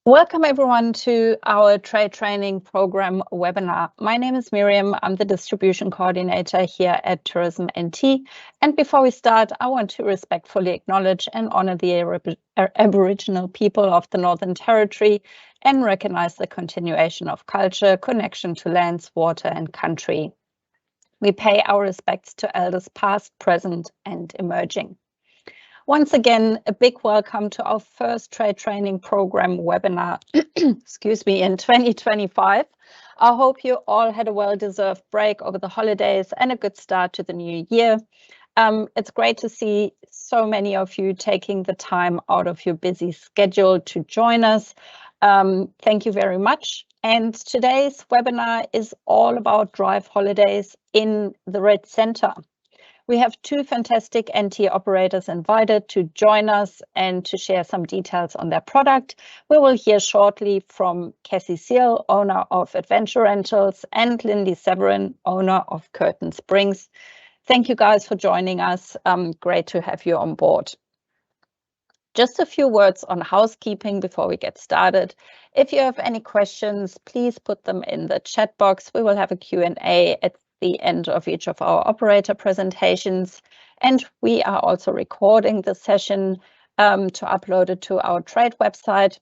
Welcome everyone to our trade training program webinar. My name is Miriam. I'm the distribution coordinator here at Tourism NT. And before we start, I want to respectfully acknowledge and honor the Aboriginal people of the Northern Territory and recognize the continuation of culture, connection to lands, water, and country. We pay our respects to elders past, present, and emerging. Once again, a big welcome to our first trade training program webinar, excuse me, in 2025. I hope you all had a well-deserved break over the holidays and a good start to the new year. It's great to see so many of you taking the time out of your busy schedule to join us. Thank you very much. And today's webinar is all about drive holidays in the Red Centre. We have two fantastic NT operators invited to join us and to share some details on their product. We will hear shortly from Cassie Seal, owner of Adventure Rentals, and Lindy Severin, owner of Curtin Springs. Thank you guys for joining us. Great to have you on board. Just a few words on housekeeping before we get started. If you have any questions, please put them in the chat box. We will have a Q&A at the end of each of our operator presentations, and we are also recording the session to upload it to our trade website.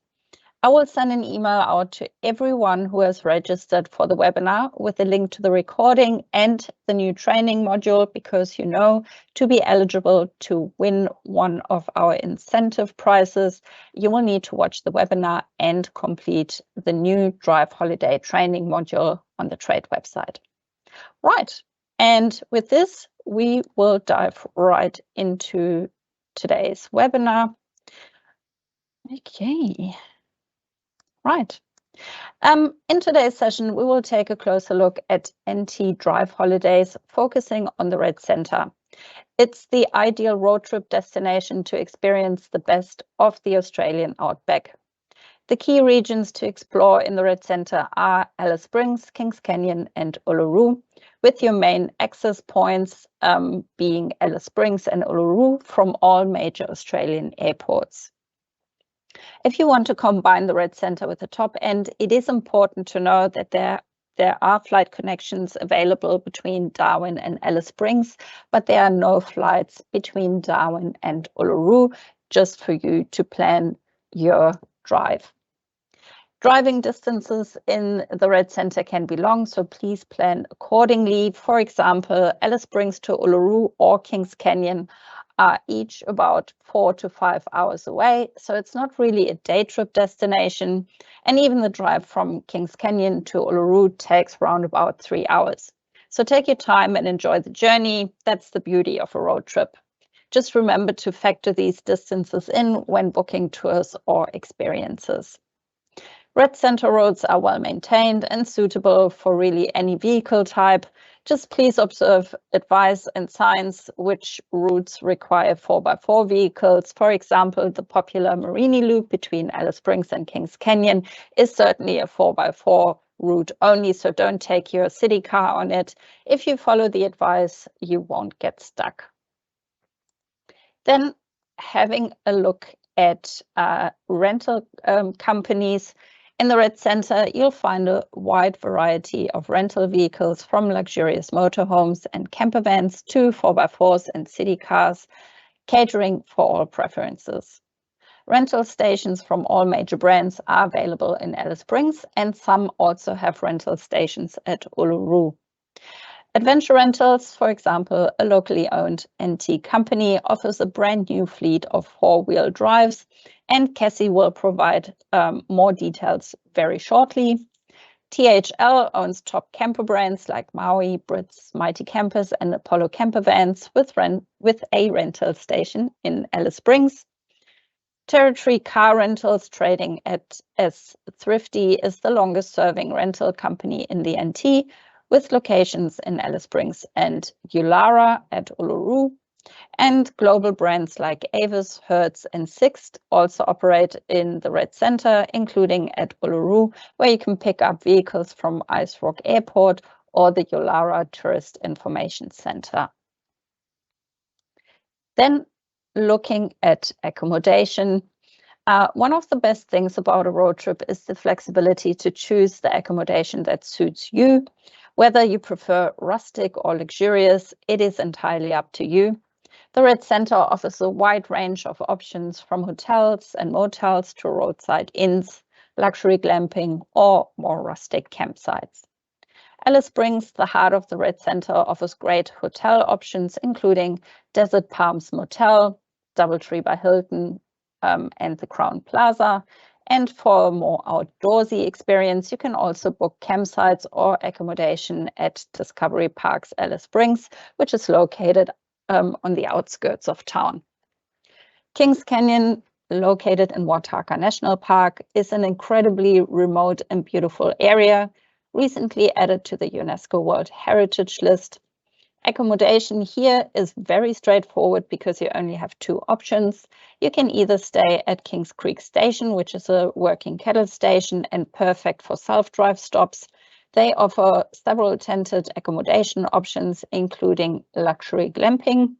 I will send an email out to everyone who has registered for the webinar with a link to the recording and the new training module, because to be eligible to win one of our incentive prizes, you will need to watch the webinar and complete the new Drive Holiday training module on the trade website. Right, and with this, we will dive right into today's webinar. Okay, right. In today's session, we will take a closer look at NT Drive Holidays, focusing on the Red Centre. It's the ideal road trip destination to experience the best of the Australian Outback. The key regions to explore in the Red Centre are Alice Springs, Kings Canyon, and Uluru, with your main access points being Alice Springs and Uluru from all major Australian airports. If you want to combine the Red Centre with the top end, it is important to know that there are flight connections available between Darwin and Alice Springs, but there are no flights between Darwin and Uluru, just for you to plan your drive. Driving distances in the Red Centre can be long, so please plan accordingly. For example, Alice Springs to Uluru or Kings Canyon are each about 4 to 5 hours away, so it's not really a day trip destination. And even the drive from Kings Canyon to Uluru takes around about 3 hours. So take your time and enjoy the journey. That's the beauty of a road trip. Just remember to factor these distances in when booking tours or experiences. Red Centre roads are well maintained and suitable for really any vehicle type. Just please observe advice and signs which routes require 4x4 vehicles. For example, the popular Marini Loop between Alice Springs and Kings Canyon is certainly a 4x4 route only, so don't take your city car on it. If you follow the advice, you won't get stuck. Then having a look at rental companies. In the Red Centre, you'll find a wide variety of rental vehicles, from luxurious motorhomes and camper vans to 4x4s and city cars, catering for all preferences. Rental stations from all major brands are available in Alice Springs, and some also have rental stations at Uluru. Adventure Rentals, for example, a locally owned NT company, offers a brand new fleet of 4-wheel drives, and Cassie will provide more details very shortly. THL owns top camper brands like Maui, Brits, Mighty Campers, and Apollo Camper Vans with a rental station in Alice Springs. Territory Car Rentals, trading as Thrifty, is the longest serving rental company in the NT, with locations in Alice Springs and Yulara at Uluru. And global brands like Avis, Hertz, and Sixt also operate in the Red Centre, including at Uluru, where you can pick up vehicles from Ice Rock Airport or the Yulara Tourist Information Centre. Then looking at accommodation, One of the best things about a road trip is the flexibility to choose the accommodation that suits you. Whether you prefer rustic or luxurious, it is entirely up to you. The Red Center offers a wide range of options from hotels and motels to roadside inns, luxury glamping, or more rustic campsites. Alice Springs, the heart of the Red Center, offers great hotel options, including Desert Palms Motel, Doubletree by Hilton, and the Crown Plaza. And for a more outdoorsy experience, you can also book campsites or accommodation at Discovery Parks Alice Springs, which is located on the outskirts of town. Kings Canyon, located in Wataka National Park, is an incredibly remote and beautiful area, recently added to the UNESCO World Heritage List. Accommodation here is very straightforward because you only have two options. You can either stay at Kings Creek Station, which is a working kettle station and perfect for self-drive stops. They offer several tented accommodation options, including luxury glamping.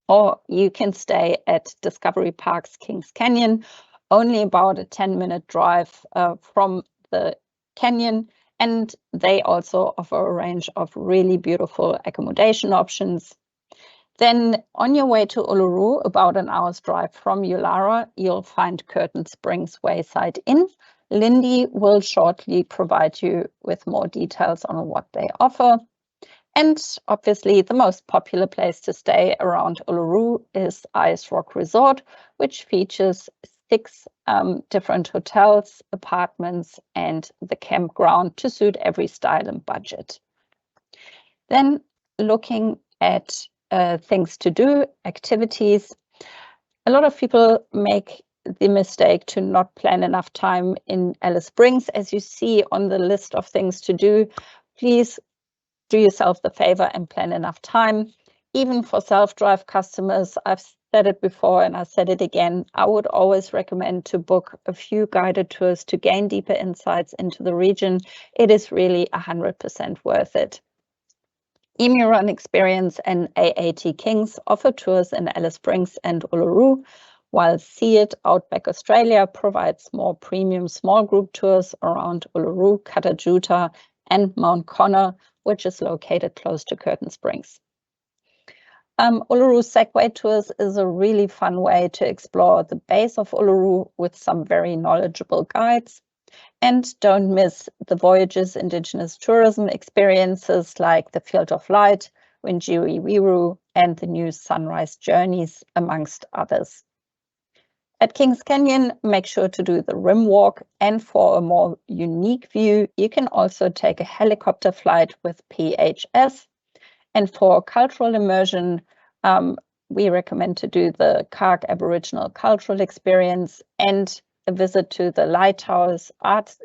Or you can stay at Discovery Parks Kings Canyon, only about a 10-minute drive from the canyon. And they also offer a range of really beautiful accommodation options. Then on your way to Uluru, about an hour's drive from Ulara, you'll find Curtin Springs Wayside Inn. Lindy will shortly provide you with more details on what they offer. And obviously, the most popular place to stay around Uluru is Ice Rock Resort, which features 6 different hotels, apartments, and the campground to suit every style and budget. Then looking at things to do, activities. A lot of people make the mistake to not plan enough time in Alice Springs. As you see on the list of things to do, please do yourself the favor and plan enough time. Even for self-drive customers, I've said it before and I said it again, I would always recommend to book a few guided tours to gain deeper insights into the region. It is really 100% worth it. Emu Run Experience and AAT Kings offer tours in Alice Springs and Uluru, while See It Outback Australia provides more premium small group tours around Uluru, Katajuta, and Mount Connor, which is located close to Curtin Springs. Uluru Segway Tours is a really fun way to explore the base of Uluru with some very knowledgeable guides. And don't miss the Voyages Indigenous tourism experiences like the Field of Light, Winjiri Wiru, and the new Sunrise Journeys, amongst others. At Kings Canyon, make sure to do the rim walk, and for a more unique view, you can also take a helicopter flight with PHS. And for cultural immersion, we recommend to do the Kark Aboriginal Cultural Experience and a visit to the Lighthouse art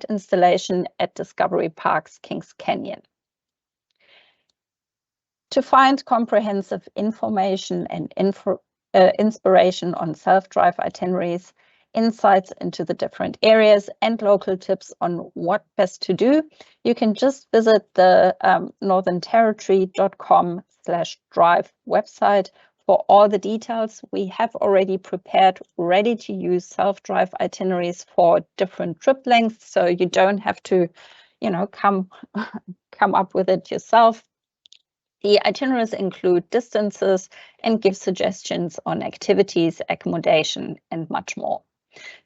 installation at Discovery Parks Kings Canyon. To find comprehensive information and inspiration on self-drive itineraries, insights into the different areas, and local tips on what best to do, you can just visit the northernterritory.com/drive website for all the details. We have already prepared ready-to-use self-drive itineraries for different trip lengths, so you don't have to, come up with it yourself. The itineraries include distances and give suggestions on activities, accommodation, and much more.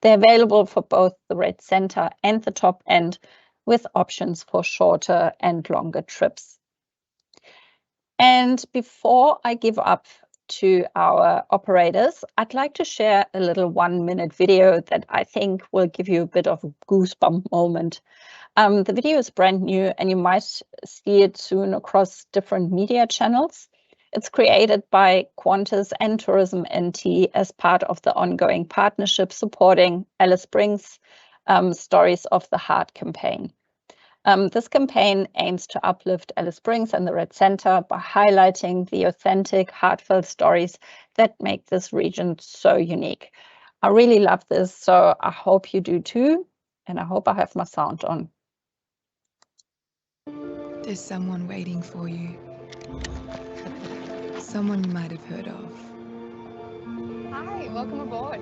They're available for both the Red Center and the top end, with options for shorter and longer trips. And before I give up to our operators, I'd like to share a little 1-minute video that I think will give you a bit of a goosebump moment. The video is brand new and you might see it soon across different media channels. It's created by Qantas and Tourism NT as part of the ongoing partnership supporting Alice Springs Stories of the Heart campaign. This campaign aims to uplift Alice Springs and the Red Center by highlighting the authentic, heartfelt stories that make this region so unique. I really love this, so I hope you do too, and I hope I have my sound on. There's someone waiting for you. Someone you might have heard of. Hi, welcome aboard.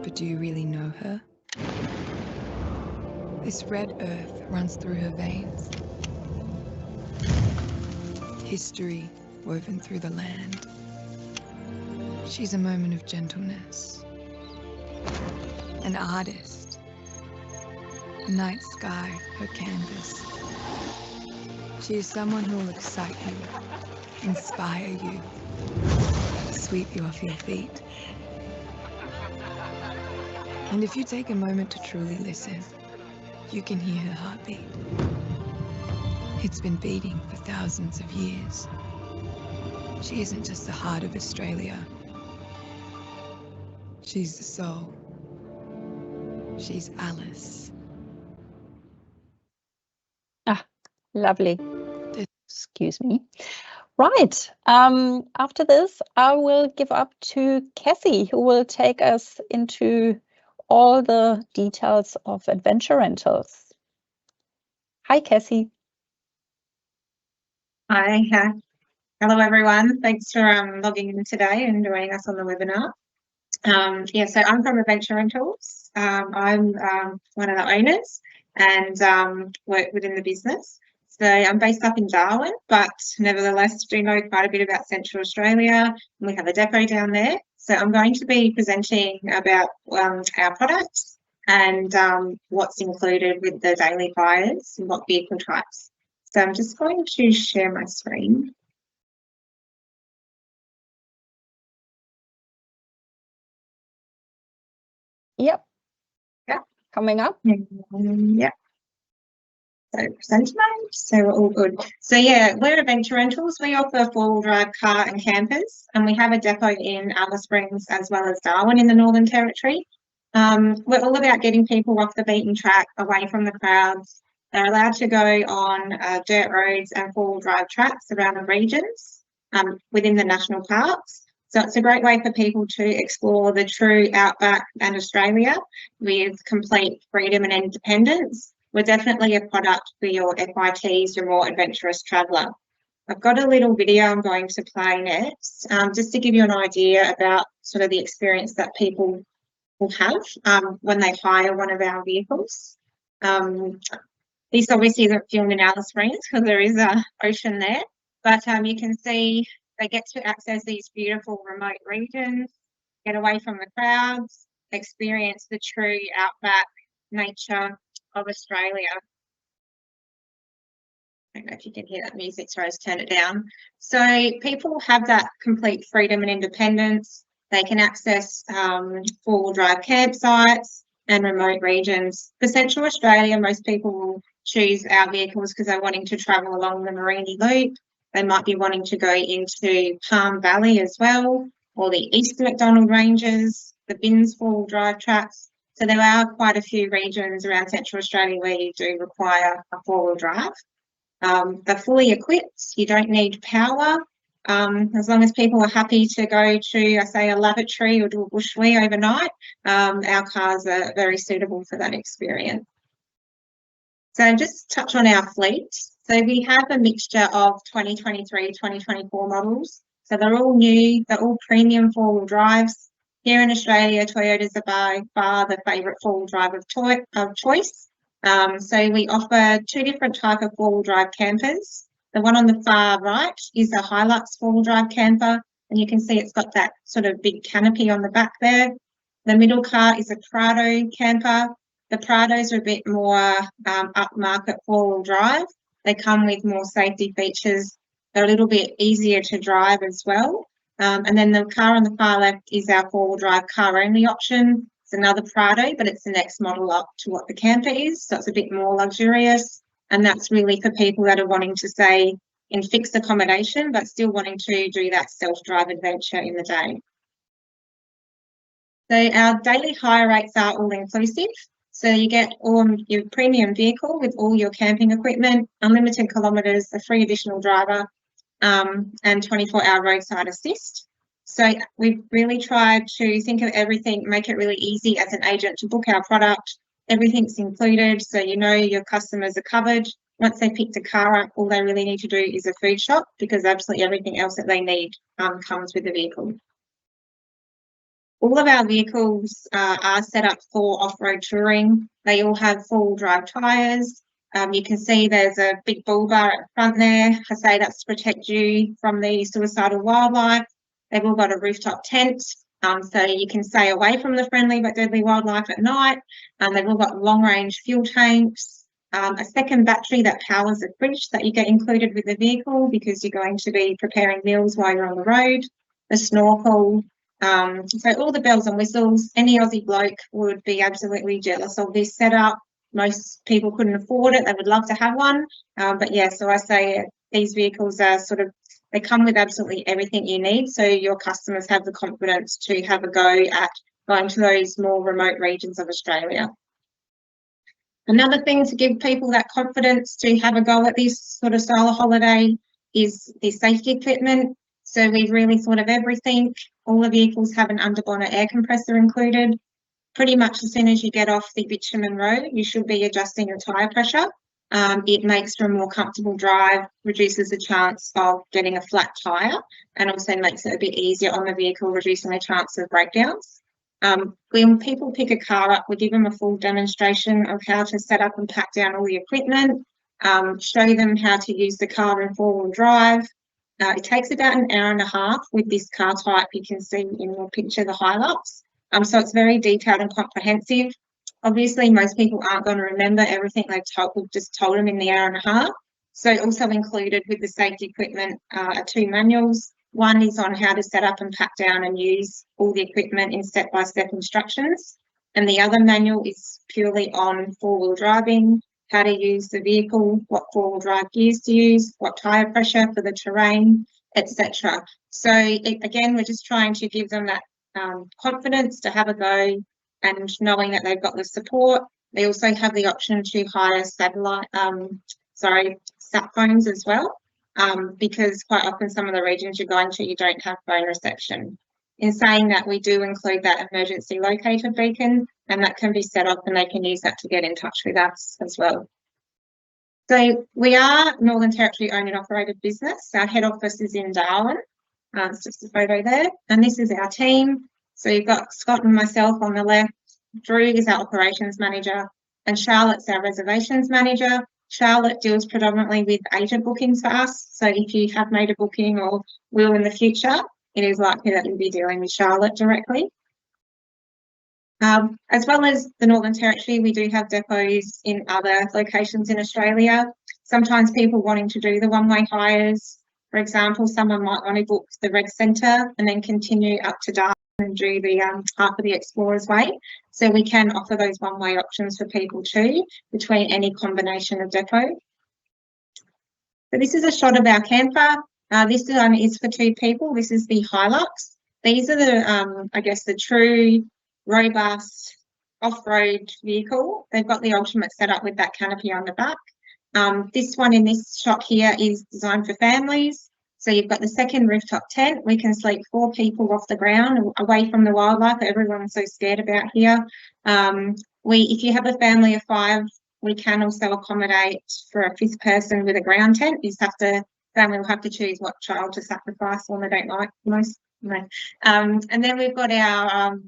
But do you really know her? This red earth runs through her veins. History woven through the land. She's a moment of gentleness. An artist. The night sky, her canvas. She is someone who will excite you, inspire you, sweep you off your feet. And if you take a moment to truly listen, you can hear her heartbeat. It's been beating for thousands of years. She isn't just the heart of Australia. She's the soul. She's Alice. Ah, lovely. Excuse me. Right. After this, I will give up to Cassie, who will take us into all the details of adventure rentals. Hi, Cassie. Hi. Hello, everyone. Thanks for logging in today and joining us on the webinar. So I'm from Adventure Rentals. I'm one of the owners and work within the business. So I'm based up in Darwin, but nevertheless do know quite a bit about Central Australia. And we have a depot down there. So I'm going to be presenting about our products and what's included with the daily hires and what vehicle types. So I'm just going to share my screen. Yep. Yeah. Coming up. Yeah. So present mode. So we're all good. So yeah, we're Adventure Rentals. We offer four-wheel drive car and campers, and we have a depot in Curtin Springs as well as Darwin in the Northern Territory. We're all about getting people off the beaten track, away from the crowds. They're allowed to go on dirt roads and four-wheel drive tracks around the regions within the national parks. So it's a great way for people to explore the true Outback and Australia with complete freedom and independence. We're definitely a product for your FITs, your more adventurous traveller. I've got a little video I'm going to play next, just to give you an idea about sort of the experience that people will have when they hire one of our vehicles. This obviously isn't filmed in Alice Springs because there is an ocean there, but you can see they get to access these beautiful remote regions, get away from the crowds, experience the true outback nature of Australia. I don't know if you can hear that music, so I just turn it down. So people have that complete freedom and independence. They can access four-wheel drive campsites and remote regions. For Central Australia, most people will choose our vehicles because they're wanting to travel along the Mereenie Loop. They might be wanting to go into Palm Valley as well, or the East McDonald Ranges, the Binns four-wheel drive tracks. So there are quite a few regions around Central Australia where you do require a four-wheel drive. They're fully equipped. You don't need power. As long as people are happy to go to, say, a lavatory or do a bush wee overnight, our cars are very suitable for that experience. So just touch on our fleet. So we have a mixture of 2023, 2024 models. So they're all new, they're all premium four-wheel drives. Here in Australia, Toyotas are by far the favourite four-wheel drive of choice. So we offer two different types of four-wheel drive campers. The one on the far right is a Hilux four-wheel drive camper, and you can see it's got that sort of big canopy on the back there. The middle car is a Prado camper. The Prados are a bit more upmarket four-wheel drive. They come with more safety features. They're a little bit easier to drive as well. And then the car on the far left is our four-wheel drive car-only option. It's another Prado, but it's the next model up to what the camper is. So it's a bit more luxurious. And that's really for people that are wanting to stay in fixed accommodation, but still wanting to do that self-drive adventure in the day. So our daily hire rates are all inclusive. So you get your premium vehicle with all your camping equipment, unlimited kilometres, a free additional driver, and 24-hour roadside assist. So we've really tried to think of everything, make it really easy as an agent to book our product. Everything's included, so you know your customers are covered. Once they pick the car up, all they really need to do is a food shop because absolutely everything else that they need comes with the vehicle. All of our vehicles are set up for off-road touring. They all have four-wheel drive tyres. You can see there's a big bull bar at the front there. I say that's to protect you from the suicidal wildlife. They've all got a rooftop tent, so you can stay away from the friendly but deadly wildlife at night. They've all got long-range fuel tanks, a second battery that powers the fridge that you get included with the vehicle because you're going to be preparing meals while you're on the road, a snorkel. So all the bells and whistles. Any Aussie bloke would be absolutely jealous of this setup. Most people couldn't afford it. They would love to have one. But yeah, so I say these vehicles are they come with absolutely everything you need. So your customers have the confidence to have a go at going to those more remote regions of Australia. Another thing to give people that confidence to have a go at this sort of style of holiday is the safety equipment. So we've really thought of everything. All the vehicles have an underbonnet air compressor included. Pretty much as soon as you get off the bitumen road, you should be adjusting your tyre pressure. It makes for a more comfortable drive, reduces the chance of getting a flat tyre, and also makes it a bit easier on the vehicle, reducing the chance of breakdowns. When people pick a car up, we give them a full demonstration of how to set up and pack down all the equipment, show them how to use the car in four-wheel drive. It takes about an hour and a half with this car type. You can see in your picture the Hilux. So it's very detailed and comprehensive. Obviously, most people aren't going to remember everything we've just told them in the hour and a half. So also included with the safety equipment are two manuals. One is on how to set up and pack down and use all the equipment in step-by-step instructions. And the other manual is purely on four-wheel driving, how to use the vehicle, what four-wheel drive gears to use, what tyre pressure for the terrain, etc. So again, we're just trying to give them that confidence to have a go, and knowing that they've got the support. They also have the option to hire sat phones as well, because quite often some of the regions you're going to, you don't have phone reception. In saying that, we do include that emergency locator beacon, and that can be set up and they can use that to get in touch with us as well. So we are Northern Territory owned and operated business. Our head office is in Darwin. It's just a photo there. And this is our team. So you've got Scott and myself on the left. Drew is our operations manager, and Charlotte's our reservations manager. Charlotte deals predominantly with agent bookings for us. So if you have made a booking or will in the future, it is likely that you'll be dealing with Charlotte directly. As well as the Northern Territory, we do have depots in other locations in Australia. Sometimes people wanting to do the one-way hires, for example, someone might want to book the Reg Centre and then continue up to Darwin and do the half of the Explorers Way. So we can offer those one-way options for people too, between any combination of depot. So this is a shot of our camper. This is for two people. This is the Hilux. These are the, I guess, the true robust off-road vehicle. They've got the ultimate setup with that canopy on the back. This one in this shot here is designed for families. So you've got the second rooftop tent. We can sleep 4 people off the ground, away from the wildlife that everyone's so scared about here. If you have a family of 5, we can also accommodate for a 5th person with a ground tent. Family will have to choose what child to sacrifice when they don't like most. No. And then we've got our,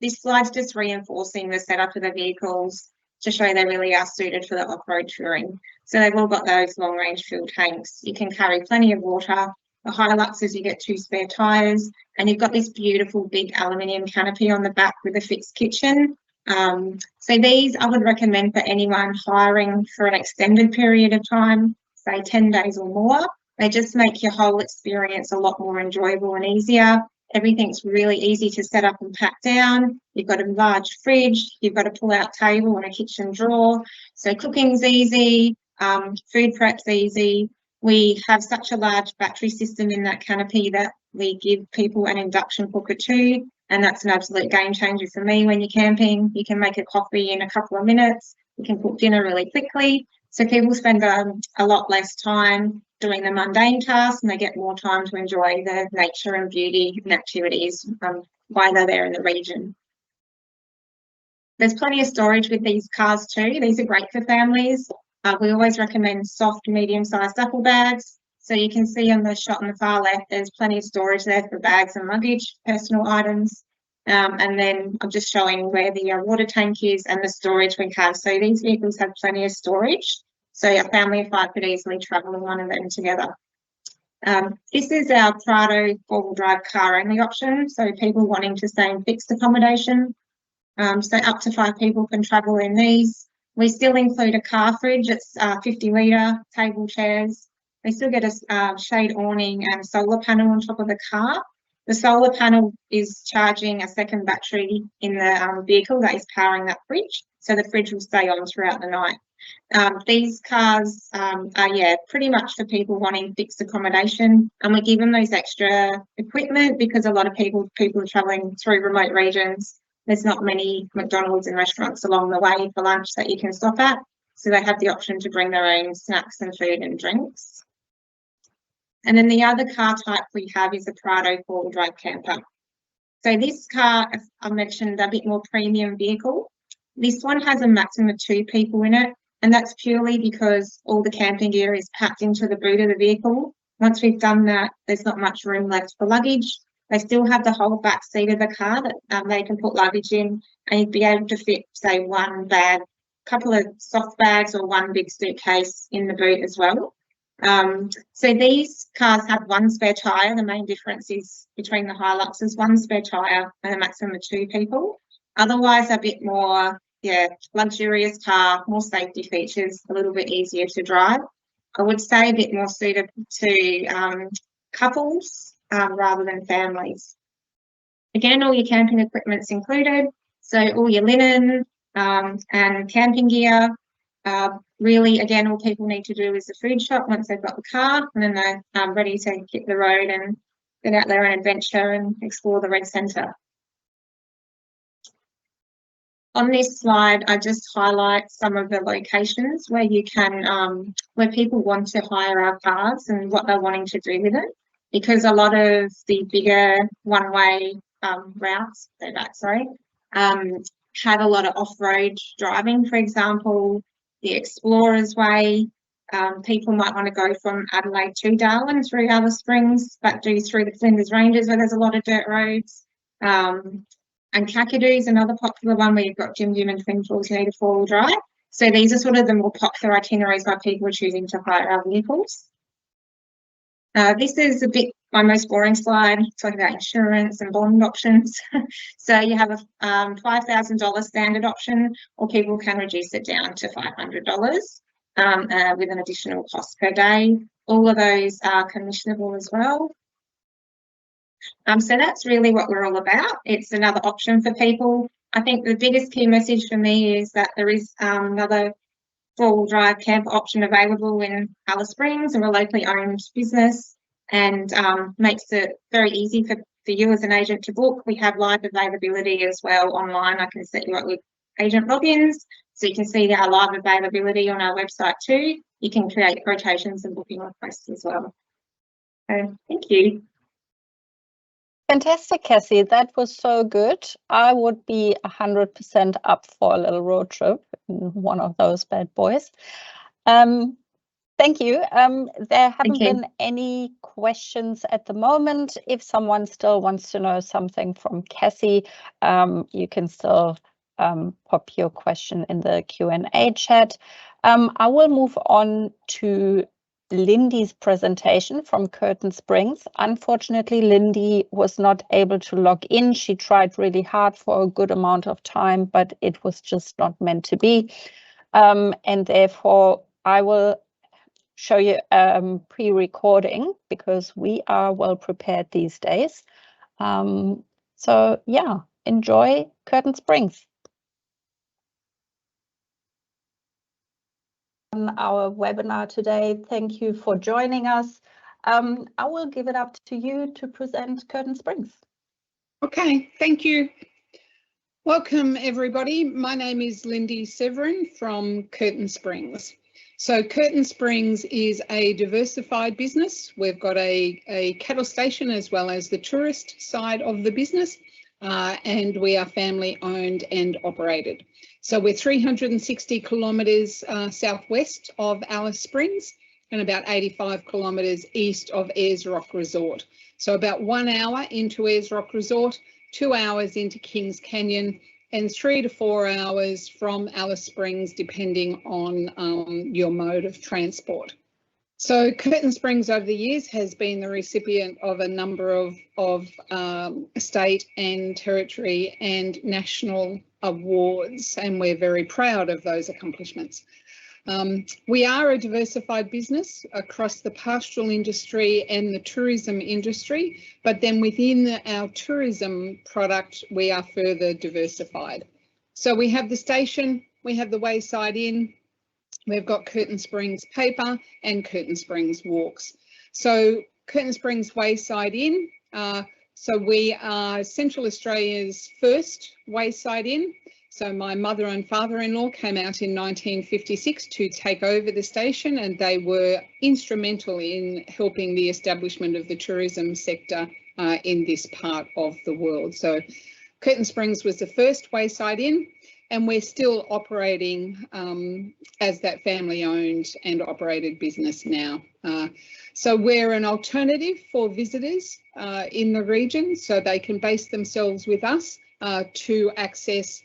this slide's just reinforcing the setup of the vehicles to show they really are suited for the off-road touring. So they've all got those long-range fuel tanks. You can carry plenty of water. The Hiluxes, you get 2 spare tyres, and you've got this beautiful big aluminium canopy on the back with a fixed kitchen. So these I would recommend for anyone hiring for an extended period of time, say 10 days or more. They just make your whole experience a lot more enjoyable and easier. Everything's really easy to set up and pack down. You've got a large fridge, you've got a pull-out table and a kitchen drawer. So cooking's easy, food prep's easy. We have such a large battery system in that canopy that we give people an induction cooker too, and that's an absolute game changer for me when you're camping. You can make a coffee in a couple of minutes. You can cook dinner really quickly. So people spend a lot less time doing the mundane tasks, and they get more time to enjoy the nature and beauty and activities while they're there in the region. There's plenty of storage with these cars too. These are great for families. We always recommend soft, medium-sized duffel bags. So you can see on the shot on the far left, there's plenty of storage there for bags and luggage, personal items. And then I'm just showing where the water tank is and the storage we have. So these vehicles have plenty of storage. So a family of 5 could easily travel in one of them together. This is our Prado four-wheel drive car only option. So people wanting to stay in fixed accommodation. So up to 5 people can travel in these. We still include a car fridge. It's 50-litre, table chairs. They still get a shade awning and a solar panel on top of the car. The solar panel is charging a second battery in the vehicle that is powering that fridge. So the fridge will stay on throughout the night. These cars are, pretty much for people wanting fixed accommodation, and we give them those extra equipment because a lot of people are travelling through remote regions. There's not many McDonald's and restaurants along the way for lunch that you can stop at, so they have the option to bring their own snacks and food and drinks. And then the other car type we have is a Prado four-wheel drive camper. So this car, as I mentioned, a bit more premium vehicle. This one has a maximum of 2 people in it, and that's purely because all the camping gear is packed into the boot of the vehicle. Once we've done that, there's not much room left for luggage. They still have the whole back seat of the car that they can put luggage in, and you'd be able to fit, say, one bag, a couple of soft bags or one big suitcase in the boot as well. So these cars have 1 spare tyre. The main difference is between the Hiluxes, 1 spare tyre and a maximum of 2 people. Otherwise, a bit more, luxurious car, more safety features, a little bit easier to drive. I would say a bit more suited to couples rather than families. Again, all your camping equipment's included. So all your linen and camping gear. Really, again, all people need to do is the food shop once they've got the car, and then they're ready to hit the road and get out there and adventure and explore the Red Centre. On this slide, I just highlight some of the locations where you can, where people want to hire our cars and what they're wanting to do with it, because a lot of the bigger one-way routes, have a lot of off-road driving. For example, the Explorers Way. People might want to go from Adelaide to Darwin through Alice Springs, but do through the Flinders Ranges where there's a lot of dirt roads. And Kakadoo's another popular one where you've got Jim Jim and Twin Falls, you need a four-wheel drive. So these are sort of the more popular itineraries why people are choosing to hire our vehicles. This is a bit my most boring slide, talking about insurance and bond options. So you have a $5,000 standard option, or people can reduce it down to $500 with an additional cost per day. All of those are commissionable as well. So that's really what we're all about. It's another option for people. I think the biggest key message for me is that there is another four-wheel drive camper option available in Alice Springs, and a locally owned business, and makes it very easy for you as an agent to book. We have live availability as well online. I can set you up with agent logins, so you can see our live availability on our website too. You can create quotations and booking requests as well. So thank you. Fantastic, Cassie. That was so good. I would be 100% up for a little road trip in one of those bad boys. Thank you. There haven't been any questions at the moment. If someone still wants to know something from Cassie, you can still pop your question in the Q&A chat. I will move on to Lindy's presentation from Curtin Springs. Unfortunately, Lindy was not able to log in. She tried really hard for a good amount of time, but it was just not meant to be. And therefore, I will show you pre-recording because we are well prepared these days. So yeah, enjoy Curtin Springs. Our webinar today. Thank you for joining us. I will give it up to you to present Curtin Springs. Okay, thank you. Welcome everybody. My name is Lindy Severin from Curtin Springs. So Curtin Springs is a diversified business. We've got a cattle station as well as the tourist side of the business, and we are family owned and operated. So we're 360 kilometres southwest of Alice Springs and about 85 kilometres east of Ayers Rock Resort. So about 1 hour into Ayers Rock Resort, 2 hours into Kings Canyon, and 3 to 4 hours from Alice Springs, depending on your mode of transport. So Curtin Springs over the years has been the recipient of a number of state and territory and national awards, and we're very proud of those accomplishments. We are a diversified business across the pastoral industry and the tourism industry, but then within our tourism product, we are further diversified. So we have the station, we have the Wayside Inn, we've got Curtin Springs Paper and Curtin Springs Walks. So Curtin Springs Wayside Inn, so we are Central Australia's first Wayside Inn. So my mother and father-in-law came out in 1956 to take over the station, and they were instrumental in helping the establishment of the tourism sector in this part of the world. So Curtin Springs was the first Wayside Inn, and we're still operating as that family-owned and operated business now. So we're an alternative for visitors in the region, so they can base themselves with us to access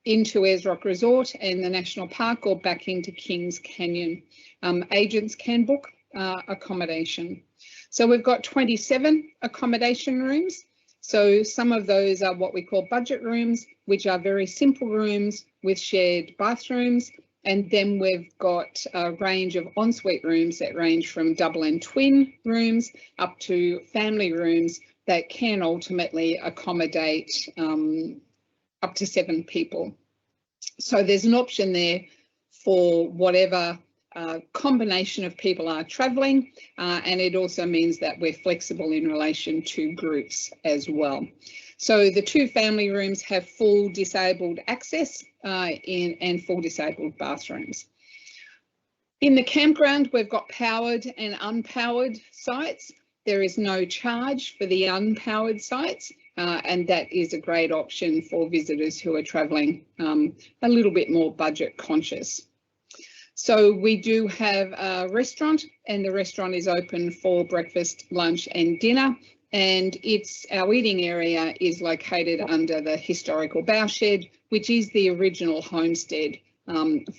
into Ayers Rock Resort and the National Park, or back into Kings Canyon. Agents can book accommodation. So we've got 27 accommodation rooms. So some of those are what we call budget rooms, which are very simple rooms with shared bathrooms. And then we've got a range of ensuite rooms that range from double and twin rooms up to family rooms that can ultimately accommodate up to 7 people. So there's an option there for whatever combination of people are travelling, and it also means that we're flexible in relation to groups as well. So the 2 family rooms have full disabled access and full disabled bathrooms. In the campground, we've got powered and unpowered sites. There is no charge for the unpowered sites, and that is a great option for visitors who are travelling a little bit more budget conscious. So we do have a restaurant, and the restaurant is open for breakfast, lunch and dinner, and our eating area is located under the historical bough shed, which is the original homestead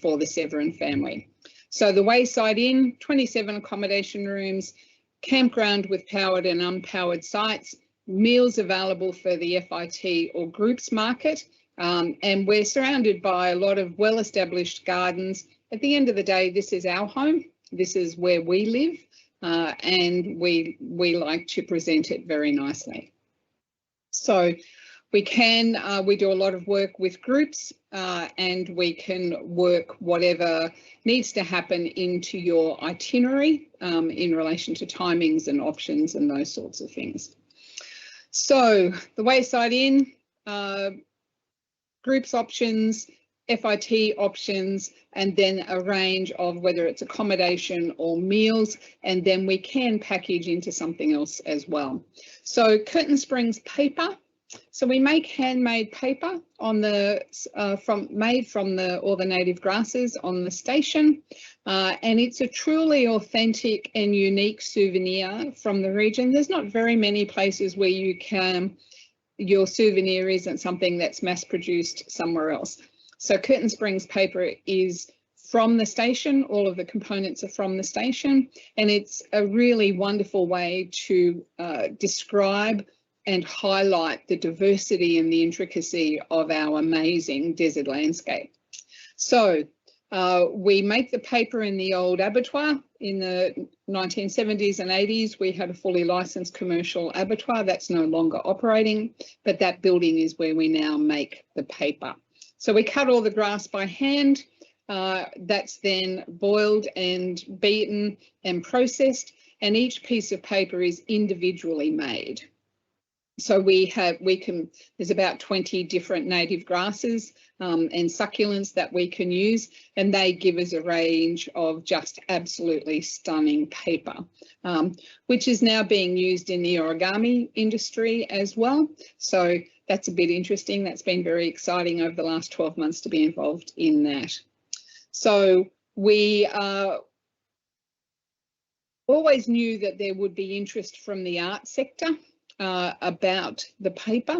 for the Severin family. So the Wayside Inn, 27 accommodation rooms, campground with powered and unpowered sites, meals available for the FIT or groups market, and we're surrounded by a lot of well-established gardens. At the end of the day, this is our home. This is where we live, and we like to present it very nicely. So we do a lot of work with groups, and we can work whatever needs to happen into your itinerary in relation to timings and options and those sorts of things. So the Wayside Inn, groups options, FIT options, and then a range of whether it's accommodation or meals, and then we can package into something else as well. So Curtin Springs Paper. So we make handmade paper on made from all the native grasses on the station, and it's a truly authentic and unique souvenir from the region. There's not very many places where your souvenir isn't something that's mass produced somewhere else. So Curtin Springs Paper is from the station. All of the components are from the station, and it's a really wonderful way to describe and highlight the diversity and the intricacy of our amazing desert landscape. So we make the paper in the old abattoir. In the 1970s and 80s, we had a fully licensed commercial abattoir that's no longer operating, but that building is where we now make the paper. So we cut all the grass by hand. That's then boiled and beaten and processed, and each piece of paper is individually made. So there's about 20 different native grasses and succulents that we can use, and they give us a range of just absolutely stunning paper, which is now being used in the origami industry as well. So that's a bit interesting. That's been very exciting over the last 12 months to be involved in that. So we always knew that there would be interest from the art sector. about the paper,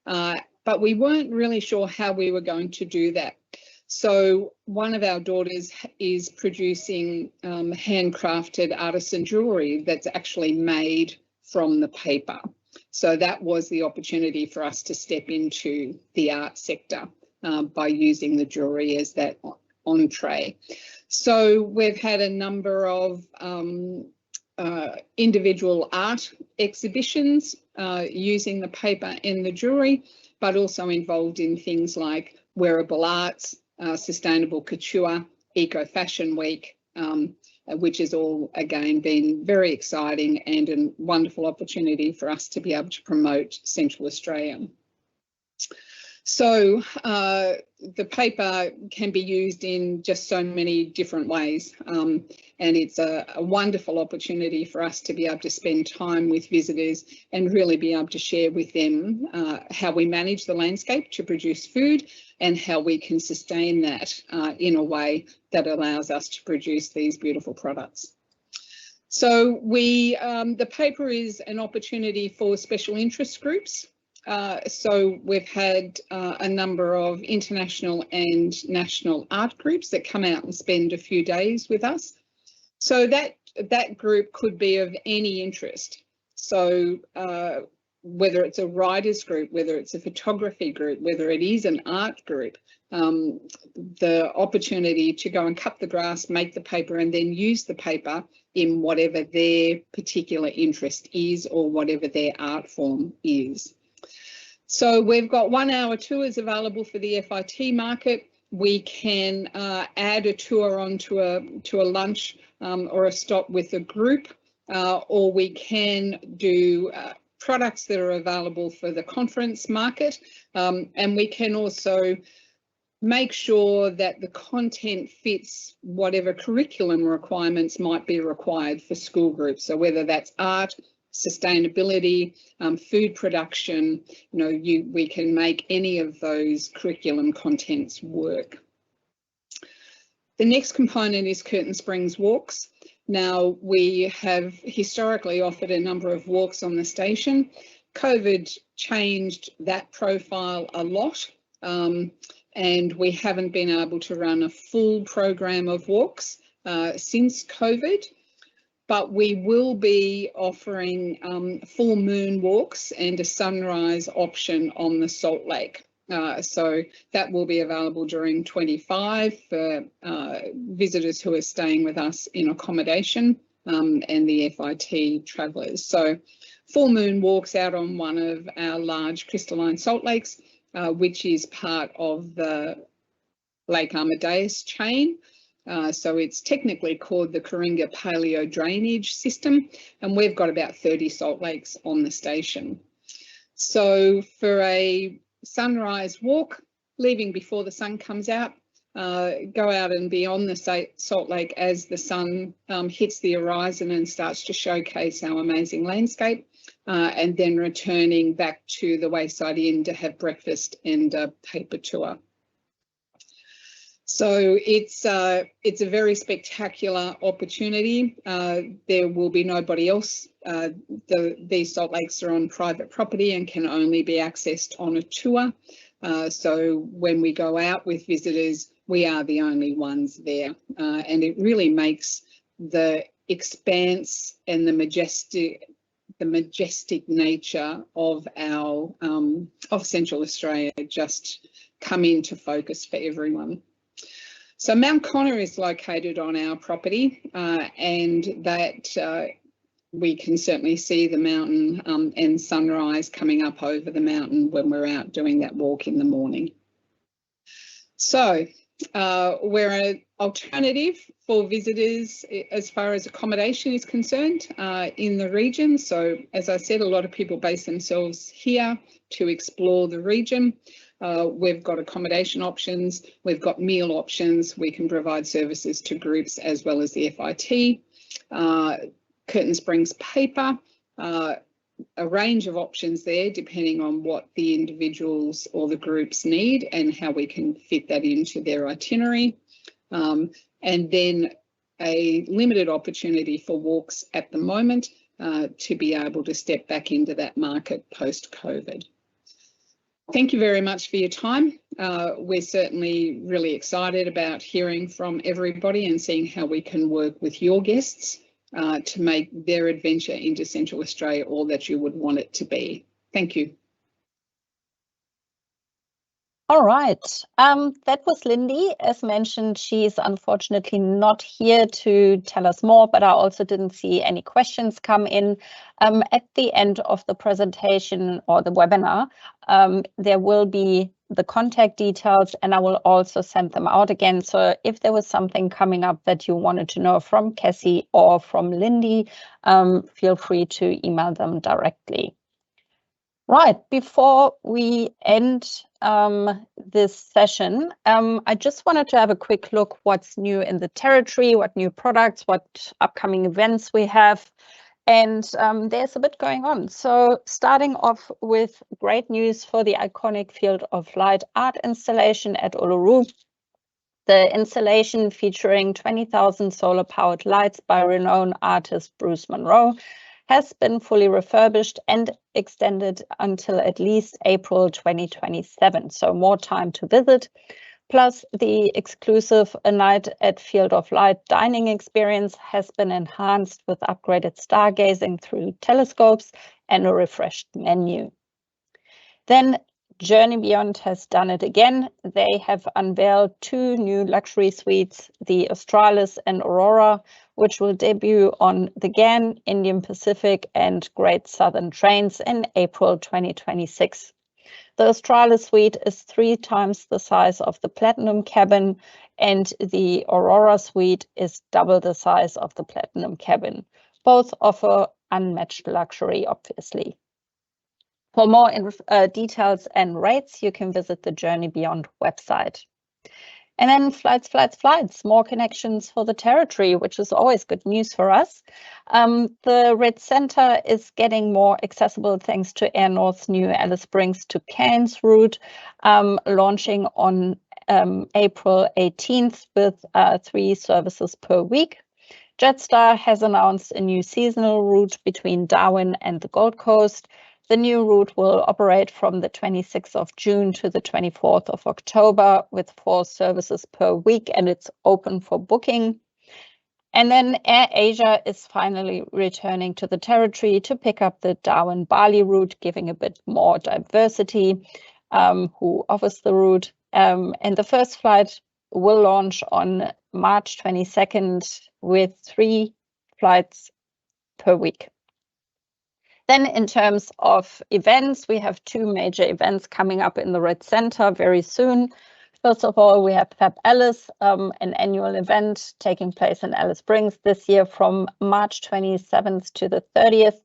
but we weren't really sure how we were going to do that. So one of our daughters is producing handcrafted artisan jewellery that's actually made from the paper. So that was the opportunity for us to step into the art sector by using the jewellery as that entree. So we've had a number of individual art exhibitions using the paper and the jewellery, but also involved in things like wearable arts, sustainable couture, eco fashion week, which has all again been very exciting and a wonderful opportunity for us to be able to promote Central Australia. So the paper can be used in just so many different ways, and it's a wonderful opportunity for us to be able to spend time with visitors and really be able to share with them how we manage the landscape to produce food and how we can sustain that in a way that allows us to produce these beautiful products. So the paper is an opportunity for special interest groups. So we've had a number of international and national art groups that come out and spend a few days with us. So that group could be of any interest. So whether it's a writers group, whether it's a photography group, whether it is an art group, the opportunity to go and cut the grass, make the paper, and then use the paper in whatever their particular interest is or whatever their art form is. So we've got 1 hour tours available for the FIT market. We can add a tour onto a lunch or a stop with a group, or we can do products that are available for the conference market, and we can also make sure that the content fits whatever curriculum requirements might be required for school groups. So whether that's art, sustainability, food production, we can make any of those curriculum contents work. The next component is Curtin Springs walks. Now, we have historically offered a number of walks on the station. COVID changed that profile a lot, and we haven't been able to run a full program of walks since COVID. But we will be offering full moon walks and a sunrise option on the Salt Lake. So that will be available during 25 for visitors who are staying with us in accommodation and the FIT travellers. So full moon walks out on one of our large crystalline salt lakes, which is part of the Lake Amadeus chain. So it's technically called the Coringa Paleo Drainage System, and we've got about 30 salt lakes on the station. So for a sunrise walk, leaving before the sun comes out, go out and be on the salt lake as the sun hits the horizon and starts to showcase our amazing landscape, and then returning back to the Wayside Inn to have breakfast and a paper tour. So it's a very spectacular opportunity. There will be nobody else. These salt lakes are on private property and can only be accessed on a tour. So when we go out with visitors, we are the only ones there. And it really makes the expanse and the majestic nature of our of Central Australia just come into focus for everyone. So Mount Connor is located on our property, and that we can certainly see the mountain and sunrise coming up over the mountain when we're out doing that walk in the morning. So we're an alternative for visitors as far as accommodation is concerned in the region. So as I said, a lot of people base themselves here to explore the region. We've got accommodation options, we've got meal options, we can provide services to groups as well as the FIT. Curtin Springs paper, a range of options there depending on what the individuals or the groups need and how we can fit that into their itinerary. And then a limited opportunity for walks at the moment, to be able to step back into that market post-COVID. Thank you very much for your time. We're certainly really excited about hearing from everybody and seeing how we can work with your guests to make their adventure into Central Australia all that you would want it to be. Thank you. All right, that was Lindy. As mentioned, she's unfortunately not here to tell us more, but I also didn't see any questions come in. At the end of the presentation or the webinar, there will be the contact details, and I will also send them out again. So if there was something coming up that you wanted to know from Cassie or from Lindy, feel free to email them directly. Right, before we end this session, I just wanted to have a quick look what's new in the territory, what new products, what upcoming events we have. And there's a bit going on. So starting off with great news for the iconic Field of Light art installation at Uluru. The installation featuring 20,000 solar-powered lights by renowned artist Bruce Monroe has been fully refurbished and extended until at least April 2027, so more time to visit. Plus, the exclusive A Night at Field of Light dining experience has been enhanced with upgraded stargazing through telescopes and a refreshed menu. Then Journey Beyond has done it again. They have unveiled 2 new luxury suites, the Australis and Aurora, which will debut on the GAN, Indian Pacific and Great Southern trains in April 2026. The Australis suite is 3 times the size of the Platinum cabin, and the Aurora suite is double the size of the Platinum cabin. Both offer unmatched luxury, obviously. For more details and rates, you can visit the Journey Beyond website. And then flights, more connections for the territory, which is always good news for us. The Red Centre is getting more accessible thanks to Air North's new Alice Springs to Cairns route, launching on April 18th with 3 services per week. Jetstar has announced a new seasonal route between Darwin and the Gold Coast. The new route will operate from the 26th of June to the 24th of October with 4 services per week, and it's open for booking. And then Air Asia is finally returning to the territory to pick up the Darwin-Bali route, giving a bit more diversity who offers the route. And the first flight will launch on March 22nd with 3 flights per week. Then in terms of events, we have 2 major events coming up in the Red Centre very soon. First of all, we have Fab Alice, an annual event taking place in Alice Springs this year from March 27th to the 30th.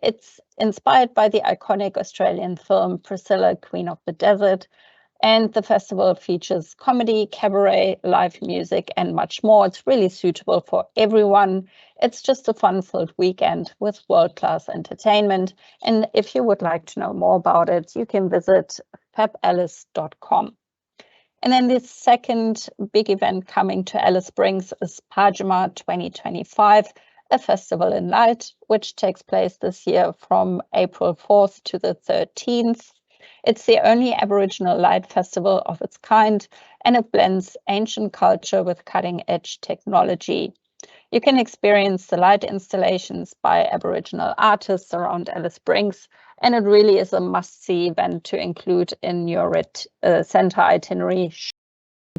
It's inspired by the iconic Australian film Priscilla, Queen of the Desert. And the festival features comedy, cabaret, live music, and much more. It's really suitable for everyone. It's just a fun-filled weekend with world-class entertainment. And if you would like to know more about it, you can visit fabalice.com. And then the second big event coming to Alice Springs is Pajama 2025, a festival in light, which takes place this year from April 4th to the 13th. It's the only Aboriginal light festival of its kind, and it blends ancient culture with cutting-edge technology. You can experience the light installations by Aboriginal artists around Alice Springs, and it really is a must-see event to include in your Red Centre itinerary,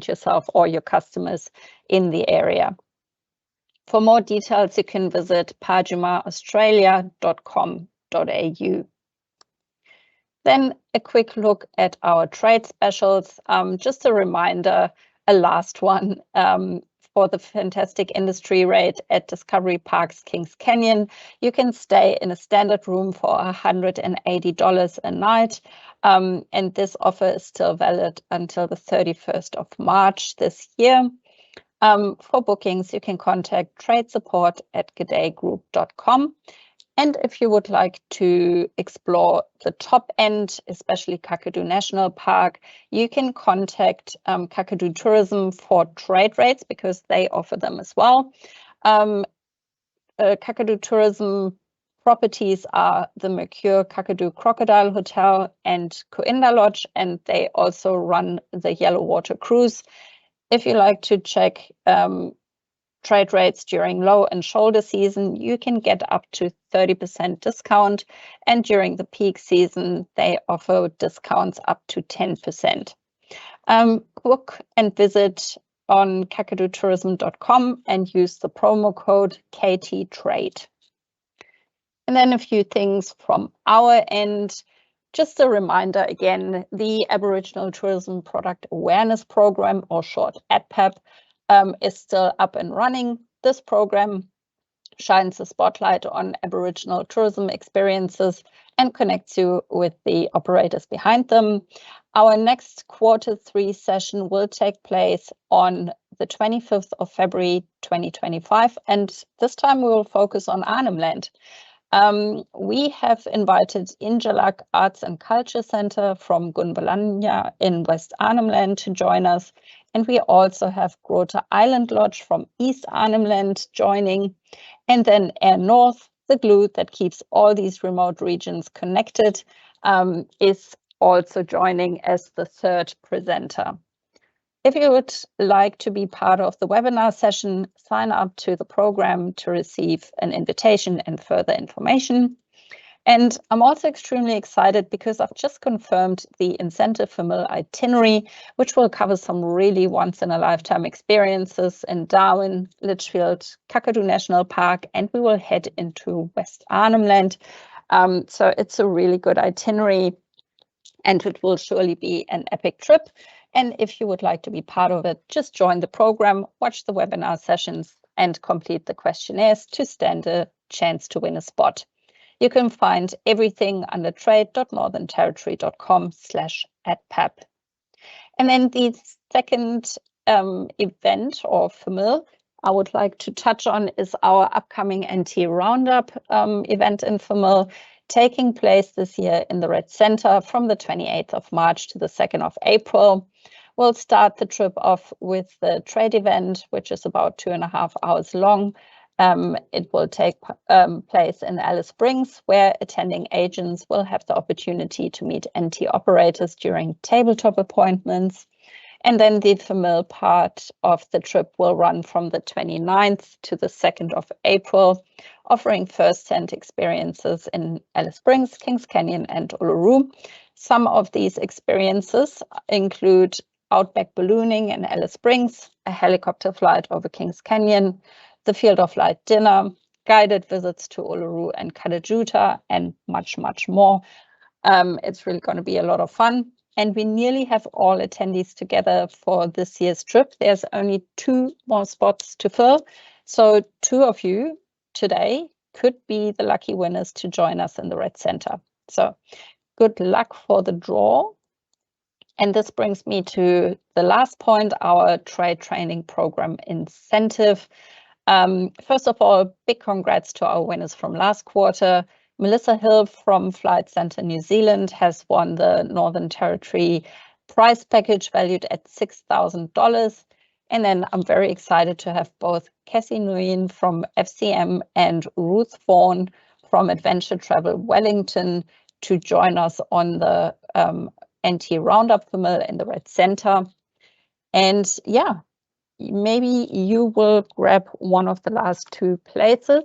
yourself or your customers in the area. For more details, you can visit pajamaaustralia.com.au. Then a quick look at our trade specials. Just a reminder, a last one for the fantastic industry rate at Discovery Parks Kings Canyon. You can stay in a standard room for $180 a night. And this offer is still valid until the 31st of March this year. For bookings, you can contact tradesupport@gadeigroup.com. And if you would like to explore the top end, especially Kakadu National Park, you can contact Kakadu Tourism for trade rates because they offer them as well. Kakadu Tourism properties are the Mercure Kakadu Crocodile Hotel and Coinda Lodge, and they also run the Yellow Water Cruise. If you like to check trade rates during low and shoulder season, you can get up to 30% discount, and during the peak season, they offer discounts up to 10%. Book and visit on kakadutourism.com and use the promo code KTTRADE. And then a few things from our end. Just a reminder again, the Aboriginal Tourism Product Awareness Program, or short ATPAP, is still up and running. This program shines a spotlight on Aboriginal tourism experiences and connects you with the operators behind them. Our next Q3 session will take place on the 25th of February 2025, and this time we will focus on Arnhem Land. We have invited Injalak Arts and Culture Centre from Gunbalanya in West Arnhem Land to join us. And we also have Grota Island Lodge from East Arnhem Land joining. And then Air North, the glue that keeps all these remote regions connected, is also joining as the third presenter. If you would like to be part of the webinar session, sign up to the program to receive an invitation and further information. And I'm also extremely excited because I've just confirmed the incentive for Mill itinerary, which will cover some really once-in-a-lifetime experiences in Darwin, Litchfield, Kakadu National Park, and we will head into West Arnhem Land. So it's a really good itinerary, and it will surely be an epic trip. And if you would like to be part of it, just join the program, watch the webinar sessions, and complete the questionnaires to stand a chance to win a spot. You can find everything under trade.northernterritory.com/atpap. And then the second event, or FMIL, I would like to touch on is our upcoming NT Roundup event in FMIL, taking place this year in the Red Centre from the 28th of March to the 2nd of April. We'll start the trip off with the trade event, which is about 2.5 hours long. It will take place in Alice Springs, where attending agents will have the opportunity to meet NT operators during tabletop appointments. And then the FMIL part of the trip will run from the 29th to the 2nd of April, offering first-hand experiences in Alice Springs, Kings Canyon, and Uluru. Some of these experiences include Outback ballooning in Alice Springs, a helicopter flight over Kings Canyon, the Field of Light dinner, guided visits to Uluru and Kadajuta, and much, much more. It's really going to be a lot of fun. And we nearly have all attendees together for this year's trip. There's only 2 more spots to fill. So 2 of you today could be the lucky winners to join us in the Red Centre. So good luck for the draw. And this brings me to the last point, our trade training program incentive. First of all, big congrats to our winners from last quarter. Melissa Hill from Flight Centre New Zealand has won the Northern Territory prize package valued at $6,000. And then I'm very excited to have both Cassie Nguyen from FCM and Ruth Vaughan from Adventure Travel Wellington to join us on the NT Roundup FMIL in the Red Centre. And yeah, maybe you will grab one of the last 2 places.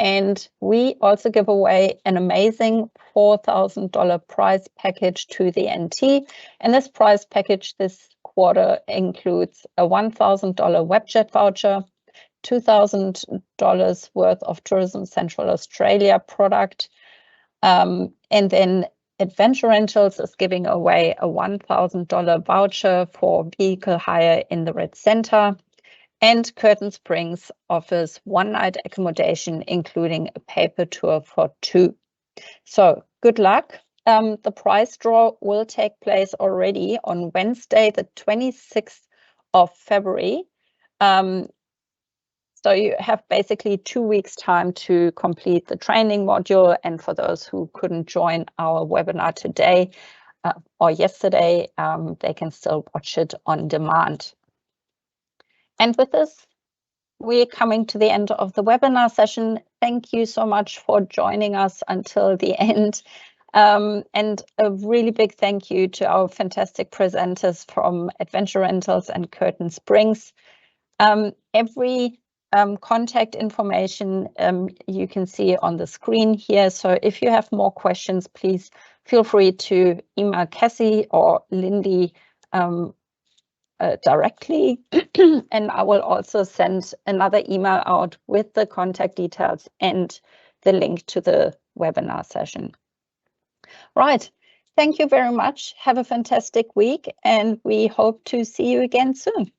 And we also give away an amazing $4,000 prize package to the NT. And this prize package this quarter includes a $1,000 Webjet voucher, $2,000 worth of Tourism Central Australia product. And then Adventure Rentals is giving away a $1,000 voucher for vehicle hire in the Red Centre. And Curtin Springs offers 1-night accommodation, including a paper tour for 2. So good luck. The prize draw will take place already on Wednesday, the 26th of February. So you have basically 2 weeks time to complete the training module. And for those who couldn't join our webinar today or yesterday, they can still watch it on demand. And with this, we're coming to the end of the webinar session. thank you so much for joining us until the end. And a really big thank you to our fantastic presenters from Adventure Rentals and Curtin Springs. Every contact information you can see on the screen here. So if you have more questions, please feel free to email Cassie or Lindy directly. And I will also send another email out with the contact details and the link to the webinar session. Right. Thank you very much. Have a fantastic week, and we hope to see you again soon.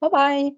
Bye-bye.